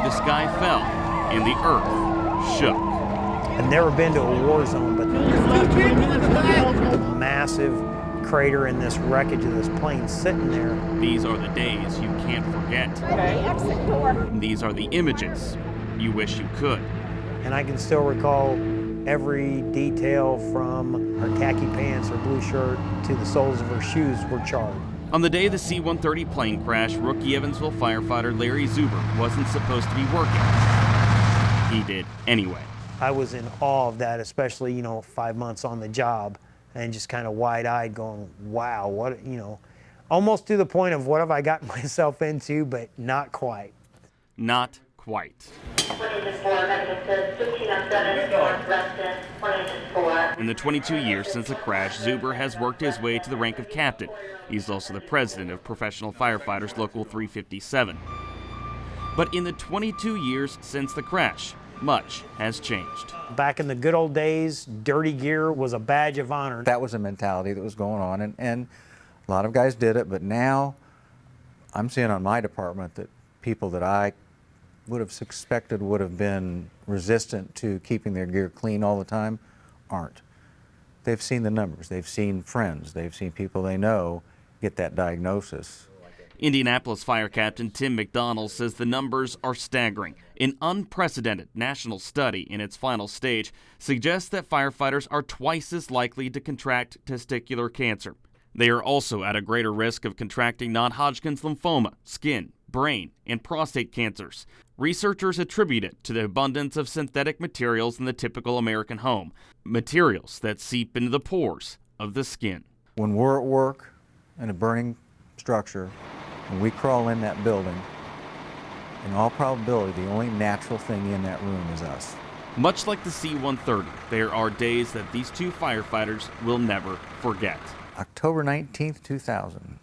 the sky fell and the earth shook. I've never been to a war zone, but massive crater in this wreckage of this plane sitting there. These are the days you can't forget. Exit door. These are the images you wish you could. And I can still recall every detail from her khaki pants, her blue shirt, to the soles of her shoes were charred. On the day the C-130 plane crashed, rookie Evansville firefighter Larry Zuber wasn't supposed to be working. He did anyway. I was in awe of that, especially, 5 months on the job and just kind of wide-eyed going, wow, what, almost to the point of what have I gotten myself into, but not quite. Not quite. In the 22 years since the crash, Zuber has worked his way to the rank of captain. He's also the president of Professional Firefighters Local 357. But in the 22 years since the crash, much has changed. Back in the good old days, dirty gear was a badge of honor. That was a mentality that was going on, and a lot of guys did it, but now I'm seeing on my department that people that I would have suspected would have been resistant to keeping their gear clean all the time aren't. They've seen the numbers, they've seen friends, they've seen people they know get that diagnosis. Indianapolis Fire Captain Tim McDonald says the numbers are staggering. An unprecedented national study in its final stage suggests that firefighters are twice as likely to contract testicular cancer. They are also at a greater risk of contracting non-Hodgkin's lymphoma, skin, brain, and prostate cancers. Researchers attribute it to the abundance of synthetic materials in the typical American home, materials that seep into the pores of the skin. When we're at work in a burning structure, and we crawl in that building, in all probability, the only natural thing in that room is us. Much like the C-130, there are days that these two firefighters will never forget. October 19th, 2000.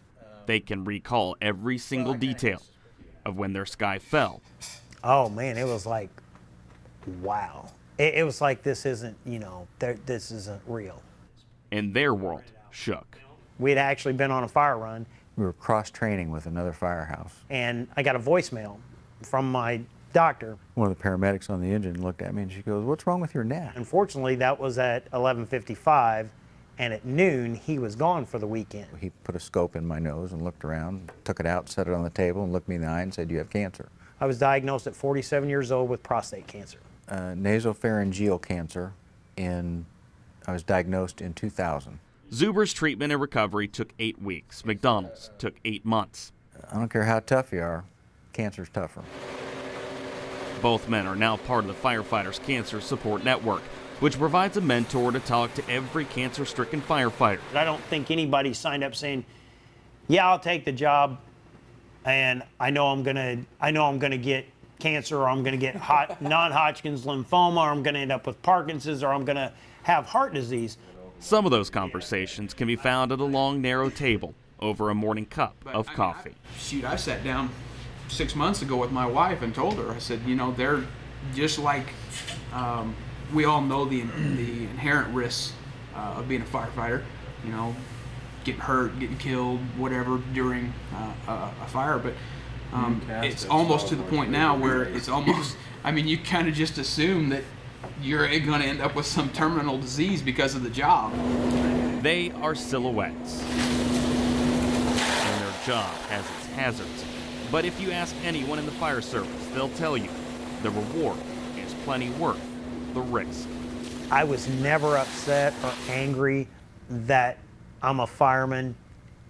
They can recall every single detail of when their sky fell. Oh man, it was like, wow. It was like this isn't, this isn't real. And their world shook. We had actually been on a fire run. We were cross-training with another firehouse. And I got a voicemail from my doctor. One of the paramedics on the engine looked at me and she goes, "What's wrong with your neck?" Unfortunately, that was at 11:55, and at noon, he was gone for the weekend. He put a scope in my nose and looked around, took it out, set it on the table, and looked me in the eye and said, "You have cancer." I was diagnosed at 47 years old with prostate cancer. Nasopharyngeal cancer. I was diagnosed in 2000. Zuber's treatment and recovery took 8 weeks. McDonald's took 8 months. I don't care how tough you are, cancer's tougher. Both men are now part of the Firefighters Cancer Support Network, which provides a mentor to talk to every cancer-stricken firefighter. I don't think anybody signed up saying, "Yeah, I'll take the job, and I know I'm gonna get cancer, or I'm gonna get non-Hodgkin's lymphoma, or I'm gonna end up with Parkinson's, or I'm gonna have heart disease." Some of those conversations can be found at a long, narrow table over a morning cup of coffee. I sat down 6 months ago with my wife and told her, I said, they're just like, we all know the inherent risks of being a firefighter, getting hurt, getting killed, whatever during a fire, but it's almost to the point now where it's almost, you kind of just assume that you're going to end up with some terminal disease because of the job. They are silhouettes, and their job has its hazards. But if you ask anyone in the fire service, they'll tell you the reward is plenty worth the risk. I was never upset or angry that I'm a fireman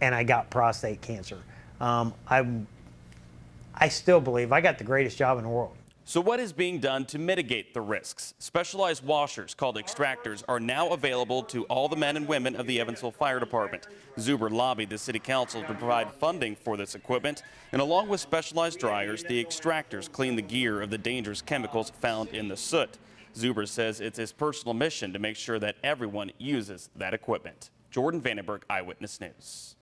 and I got prostate cancer. I still believe I got the greatest job in the world. So what is being done to mitigate the risks? Specialized washers called extractors are now available to all the men and women of the Evansville Fire Department. Zuber lobbied the City Council to provide funding for this equipment, and along with specialized dryers, the extractors clean the gear of the dangerous chemicals found in the soot. Zuber says it's his personal mission to make sure that everyone uses that equipment. Jordan Vandenberg, Eyewitness News.